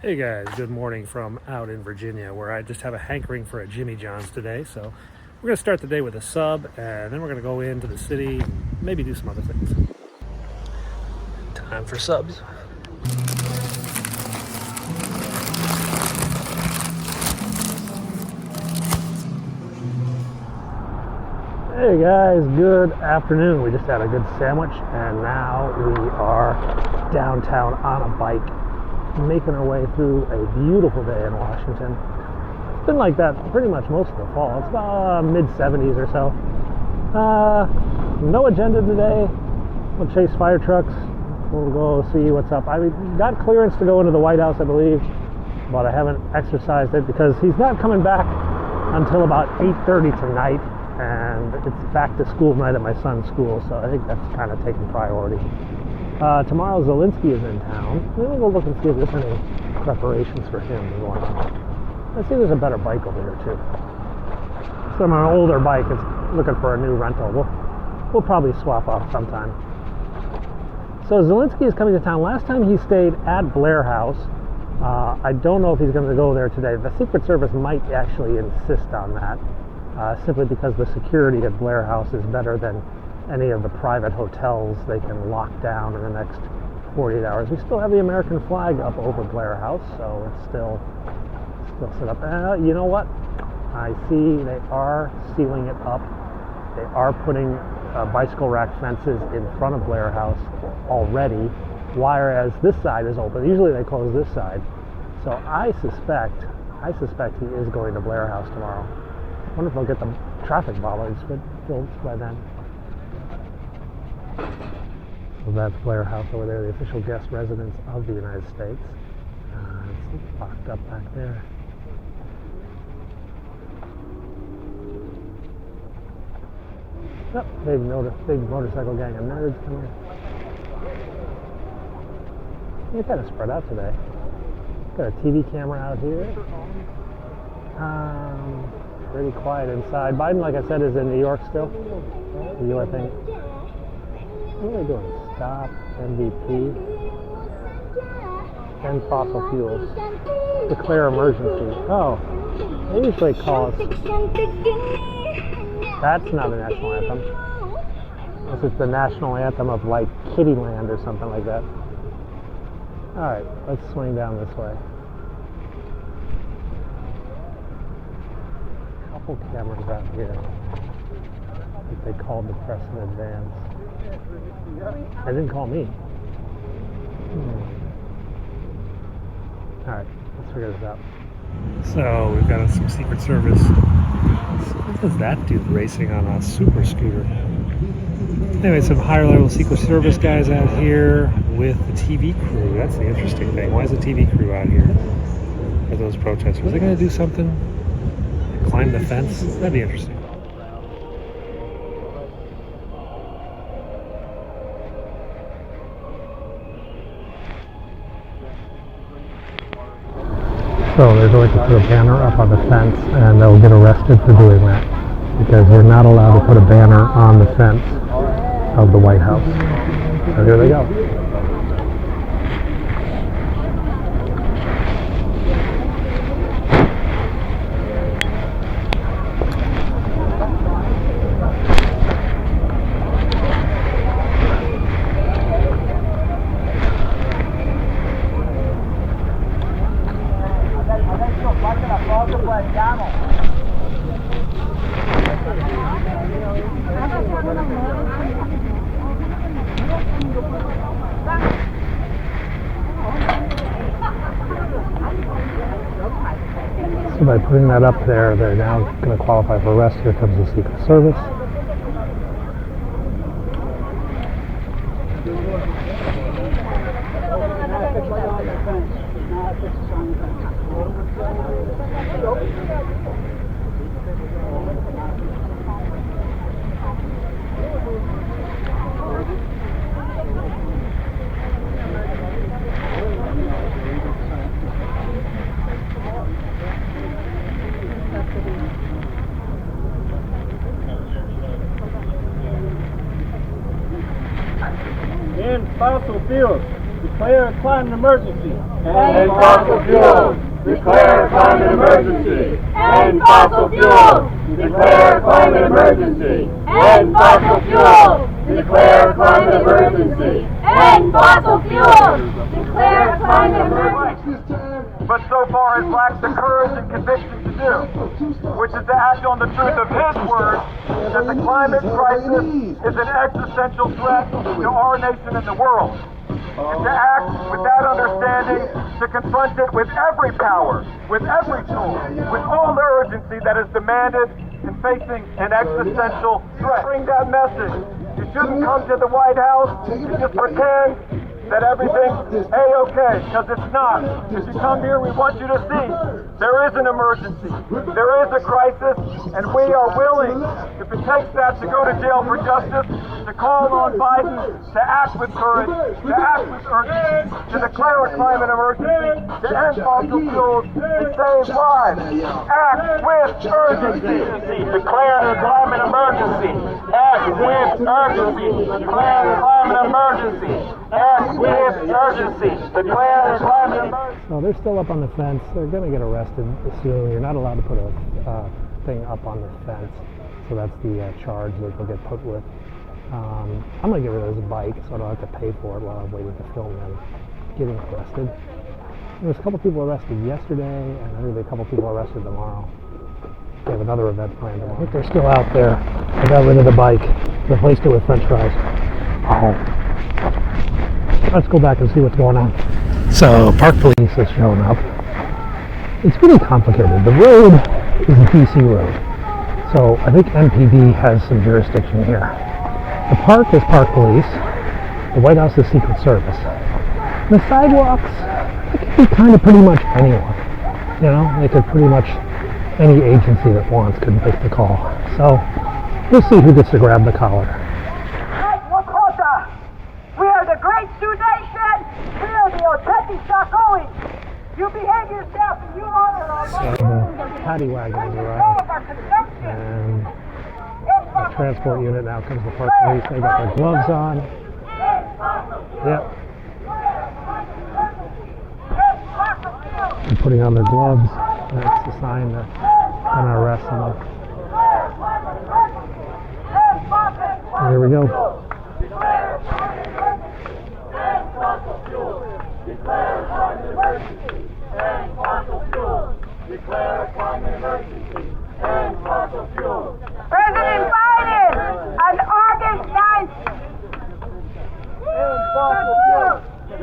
Hey guys, good morning from out in Virginia, where I just have a hankering for a Jimmy John's today. So we're going to start the day with a sub, and then we're going to go into the city and maybe do some other things. Time for subs. Hey guys, good afternoon. We just had a good sandwich, and now we are downtown on a bike, making our way through a beautiful day in Washington. It's been like that pretty much most of the fall. It's about mid-70s or so. No agenda today. We'll chase fire trucks. We'll go see what's up. I got clearance to go into the White House, I believe, but I haven't exercised it because he's not coming back until about 8:30 tonight, and it's back to school night at my son's school, so I think that's kind of taking priority. Tomorrow Zelensky is in town. Maybe we'll look and see if there's any preparations for him going on. I see there's a better bike over here too. So my older bike is looking for a new rental. We'll probably swap off sometime. So Zelensky is coming to town. Last time he stayed at Blair House. I don't know if he's going to go there today. The Secret Service might actually insist on that, simply because the security at Blair House is better than any of the private hotels they can lock down in the next 48 hours. We still have the American flag up over Blair House, so it's still set up. You know what? I see they are sealing it up. They are putting bicycle rack fences in front of Blair House already, whereas this side is open. Usually they close this side. So I suspect he is going to Blair House tomorrow. I wonder if they'll get the traffic bollards built by then. So that's Blair House over there, the official guest residence of the United States. It's locked up back there. Oh, big motorcycle gang of nerds coming in. It's kind of spread out today. Got a TV camera out here. Pretty quiet inside. Biden, like I said, is in New York still. You, I think. What are they doing? Stop MVP. End fossil fuels. Declare emergency. Oh, they usually call us. That's not a national anthem. This is the national anthem of like Kittyland or something like that. Alright, let's swing down this way. A couple cameras out here that they called the press in advance. They didn't call me. Alright, let's figure this out. So we've got some Secret Service. What is that dude racing on a super scooter? Anyway, some higher level Secret Service guys out here with the TV crew. That's the interesting thing. Why is the TV crew out here for those protesters? Are they going to do something? Climb the fence? That'd be interesting. So they're going to put a banner up on the fence, and they'll get arrested for doing that, because you're not allowed to put a banner on the fence of the White House. So here they go. So by putting that up there, they're now going to qualify for arrest. Here comes the Secret Service. In fossil fuels. declare a climate emergency. End fossil fuels. Declare a climate emergency. End fossil fuels. Declare a climate emergency. End fossil fuels. Declare a climate emergency. End fossil fuels. Declare a climate emergency. But so far has lacked the courage and conviction to do, which is to act on the truth of his words that the climate crisis is an existential threat to our nation and the world. And to act with that understanding, to confront it with every power, with every tool, with all the urgency that is demanded in facing an existential threat. Bring that message. You shouldn't come to the White House and just pretend that everything's A-okay, because it's not. If you come here, we want you to see there is an emergency, there is a crisis, and we are willing, if it takes that, to go to jail for justice, to call on Biden to act with courage, to act with urgency, to declare a climate emergency, to end fossil fuels, and save lives. Act with urgency. Declare a climate emergency. Act with urgency. Declare a climate emergency. Act with urgency. Declare a climate emergency. So they're still up on the fence. They're going to get arrested soon. You're not allowed to put a thing up on the fence. So that's the charge that they'll get put with. I'm going to get rid of this bike so I don't have to pay for it while I'm waiting to film them getting arrested. There was a couple people arrested yesterday, and there's going to be a couple people arrested tomorrow. They have another event planned tomorrow. I think they're still out there. I got rid of the bike, replaced it with french fries. Oh. Let's go back and see what's going on. So, park police has shown up. It's really complicated. The road is a DC road. So, I think MPD has some jurisdiction here. The park is park police. The White House is Secret Service. The sidewalks, it could be kind of pretty much anyone. You know, they could pretty much, any agency that wants could make the call. So, we'll see who gets to grab the collar. We are the Great Sioux Nation. We are the Oteti Sakoi. You behave yourself and you honor our So the paddy wagon has arrived. And the transport unit now comes to park police. They got their gloves on. Yep. They're putting on their gloves. That's the sign that they're going to arrest someone. Here we go. Declare a climate emergency. End fossil fuels. Declare a climate emergency. End fossil fuels. President Biden, on August 9th, End fossil fuels.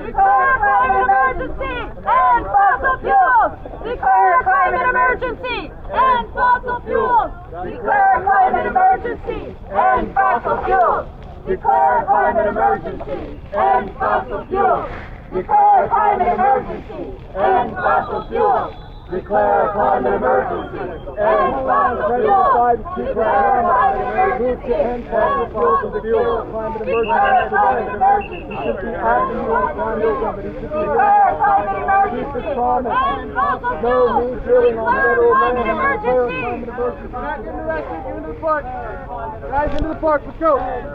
declare a climate emergency. End fossil fuels. Declare a climate emergency. End fossil fuels. Declare a climate emergency. End fossil fuels. Declare a climate emergency. End fossil fuels. Declare a climate emergency. End fossil fuels. Declare a climate emergency. End fossil fuels. Declare a climate emergency. End fossil fuels. Declare a climate emergency. Declare a climate emergency. End fossil fuels. Declare a climate emergency. Guys, into the park. Guys, into the park. Let's go. Into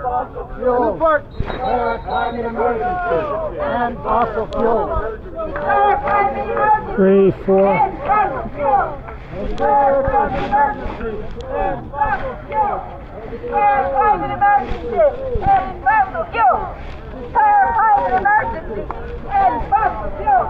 the park. Declare a climate emergency. End fossil fuels. Declare a climate emergency. 3, 4. End fossil fuels. Declare a climate emergency. End fossil fuels. Declare a climate emergency. End fossil fuels. Declare a climate emergency. End fossil fuels.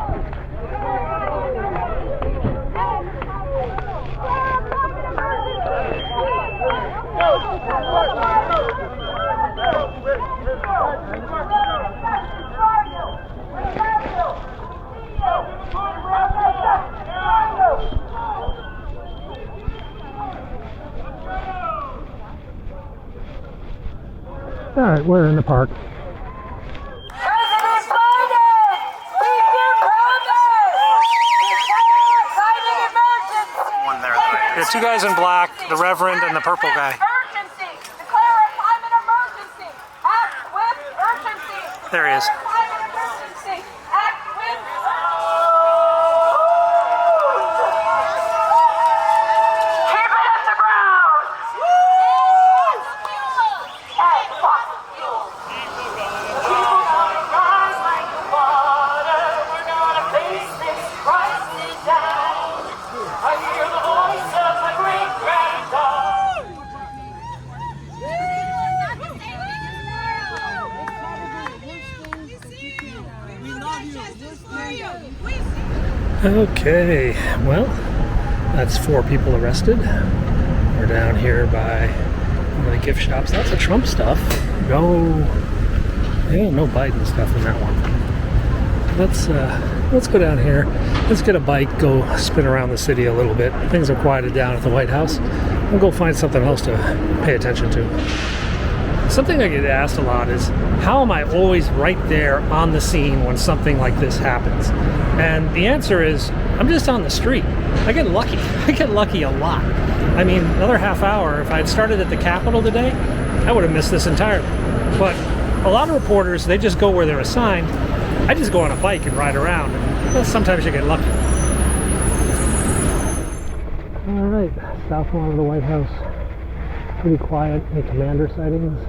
All right, we're in the park. President Biden, keep your promise. Declare a climate emergency. The two guys in black, the Reverend and the purple guy. Urgency. Declare a climate emergency. Act with urgency. There he is. Climate emergency. Act with keep it at the ground. End fossil fuels. People gonna rise like the wall. Okay, well, that's 4 people arrested. We're down here by one of the gift shops. Lots of Trump stuff. No Biden stuff in that one. Let's go down here. Let's get a bike, go spin around the city a little bit. Things are quieted down at the White House. We'll go find something else to pay attention to. Something I get asked a lot is, how am I always right there on the scene when something like this happens? And the answer is, I'm just on the street. I get lucky. I get lucky a lot. I mean, another half hour, if I had started at the Capitol today, I would have missed this entirely. But a lot of reporters, they just go where they're assigned. I just go on a bike and ride around. And, well, sometimes you get lucky. All right, south lawn of the White House. Pretty quiet. Any commander sightings?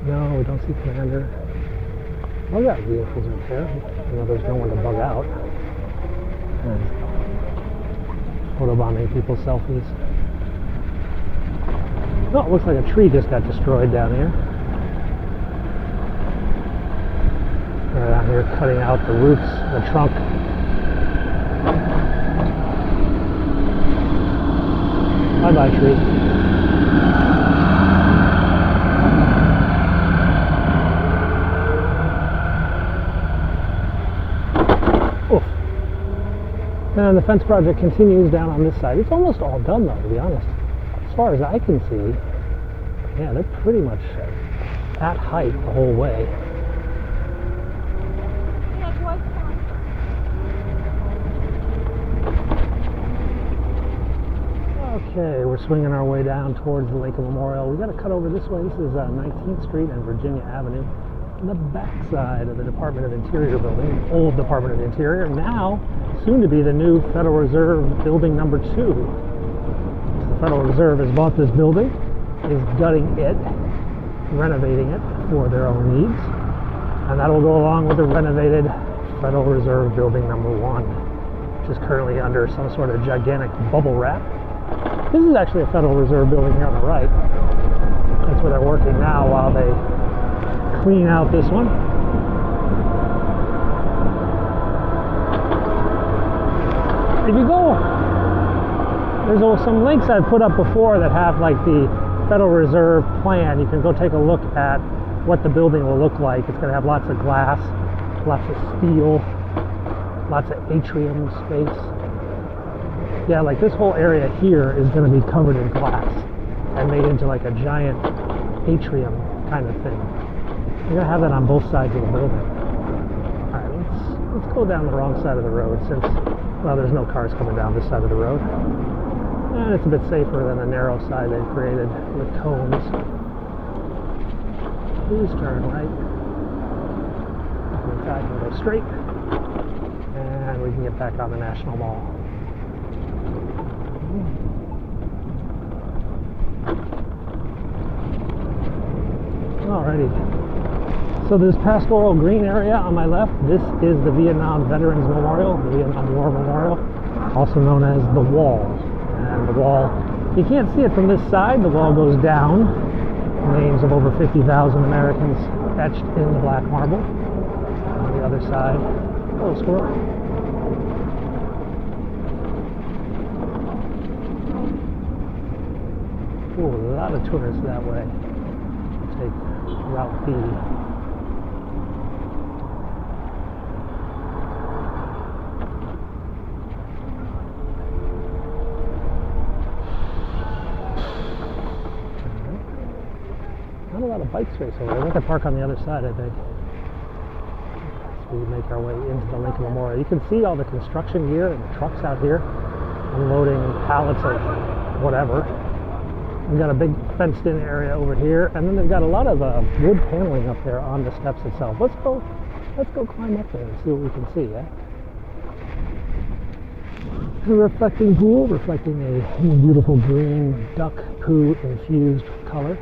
No, we don't see commander. Bug out vehicles are there. You know, there's no one to bug out. And photobombing people's selfies. Oh, it looks like a tree just got destroyed down here. They're out here cutting out the roots, the trunk. Bye-bye, tree. And the fence project continues down on this side. It's almost all done, though, to be honest. As far as I can see, yeah, they're pretty much at height the whole way. Okay, we're swinging our way down towards the Lincoln Memorial. We got to cut over this way. This is 19th Street and Virginia Avenue. On the back side of the Department of Interior building, old Department of Interior, now soon to be the new Federal Reserve building number 2. The Federal Reserve has bought this building, is gutting it, renovating it for their own needs, and that will go along with the renovated Federal Reserve building number 1, which is currently under some sort of gigantic bubble wrap. This is actually a Federal Reserve building here on the right. That's where they're working now while they clean out this one. If you go, there's some links I've put up before that have like the Federal Reserve plan. You can go take a look at what the building will look like. It's going to have lots of glass, lots of steel, lots of atrium space. Yeah, like this whole area here is going to be covered in glass and made into like a giant atrium kind of thing. You're going to have that on both sides of the building. Alright, let's go down the wrong side of the road since, well, there's no cars coming down this side of the road. And it's a bit safer than the narrow side they've created with cones. Please turn right. I can go straight. And we can get back on the National Mall. Alrighty. So this pastoral green area on my left, this is the Vietnam Veterans Memorial, the Vietnam War Memorial, also known as the Wall. And the wall, you can't see it from this side, the wall goes down. Names of over 50,000 Americans etched in the black marble. On the other side, oh, squirrel. Ooh, a lot of tourists that way. Take Route B. Not a lot of bike space over there. We have to park on the other side, I think. So we make our way into the Lincoln Memorial. You can see all the construction gear and the trucks out here unloading pallets of whatever. We've got a big fenced-in area over here, and then they've got a lot of wood paneling up there on the steps itself. Let's go climb up there and see what we can see. Yeah. A reflecting pool, reflecting a beautiful green duck poo infused color.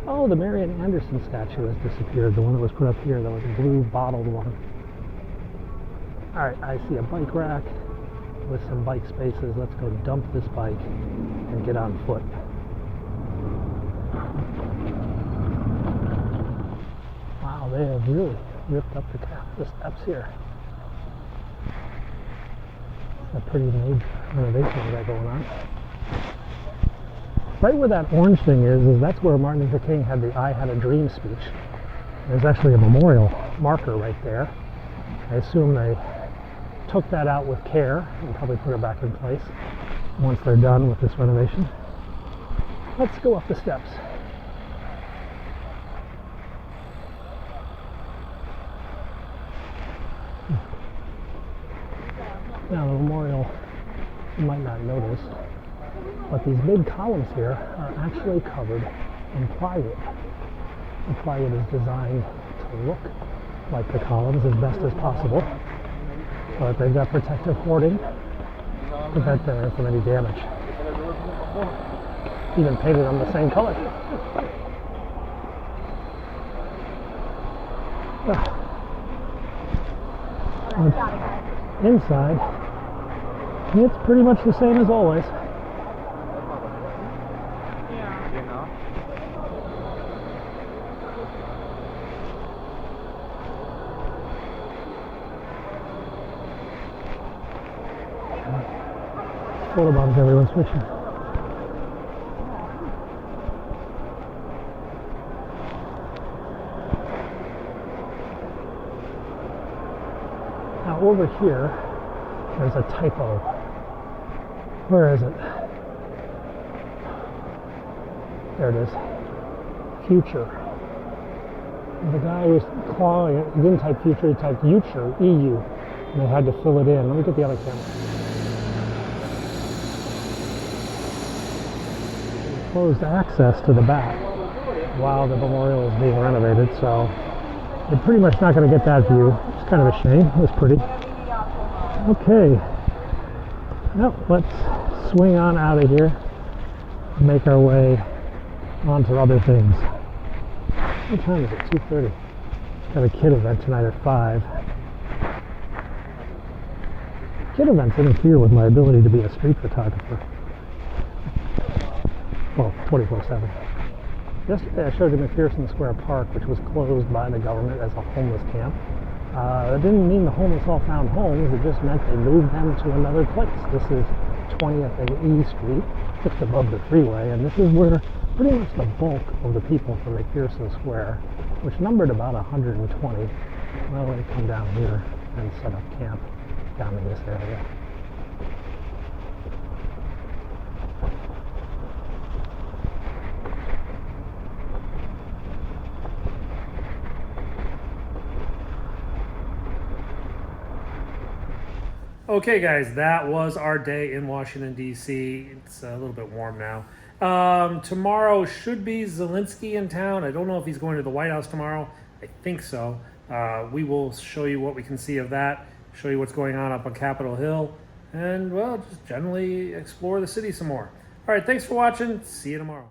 Oh, the Marian Anderson statue has disappeared. The one that was put up here, that was a blue bottled one. All right, I see a bike rack with some bike spaces. Let's go dump this bike and get on foot. Wow, they have really ripped up the steps here. It's a pretty major renovation we got going on. Right where that orange thing is that's where Martin Luther King had the I Had a Dream speech. There's actually a memorial marker right there. I assume they took that out with care and probably put it back in place once they're done with this renovation. Let's go up the steps. Now the memorial, you might not notice, but these big columns here are actually covered in plywood. The plywood is designed to look like the columns as best as possible, so that they've got protective hoarding, prevent them from any damage. Even painted them the same color. Inside, it's pretty much the same as always. Photobombs everyone's picture. Now over here, there's a typo. Where is it? There it is. Future. The guy was clawing it. He didn't type future, he typed future, EU. And they had to fill it in. Let me get the other camera. Closed access to the back while the memorial is being renovated, so you're pretty much not going to get that view. It's kind of a shame. It was pretty. Okay. Well, let's swing on out of here and make our way on to other things. What time is it? 2:30. Got a kid event tonight at 5. Kid events interfere with my ability to be a street photographer. Well, 24/7. Yesterday I showed you McPherson Square Park, which was closed by the government as a homeless camp. It didn't mean the homeless all found homes, it just meant they moved them to another place. This is 20th and E Street, just above the freeway, and this is where pretty much the bulk of the people from McPherson Square, which numbered about 120, well, they come down here and set up camp down in this area. Okay, guys, that was our day in Washington, D.C. It's a little bit warm now. Tomorrow should be Zelensky in town. I don't know if he's going to the White House tomorrow. I think so. We will show you what we can see of that, show you what's going on up on Capitol Hill, and, well, just generally explore the city some more. All right, thanks for watching. See you tomorrow.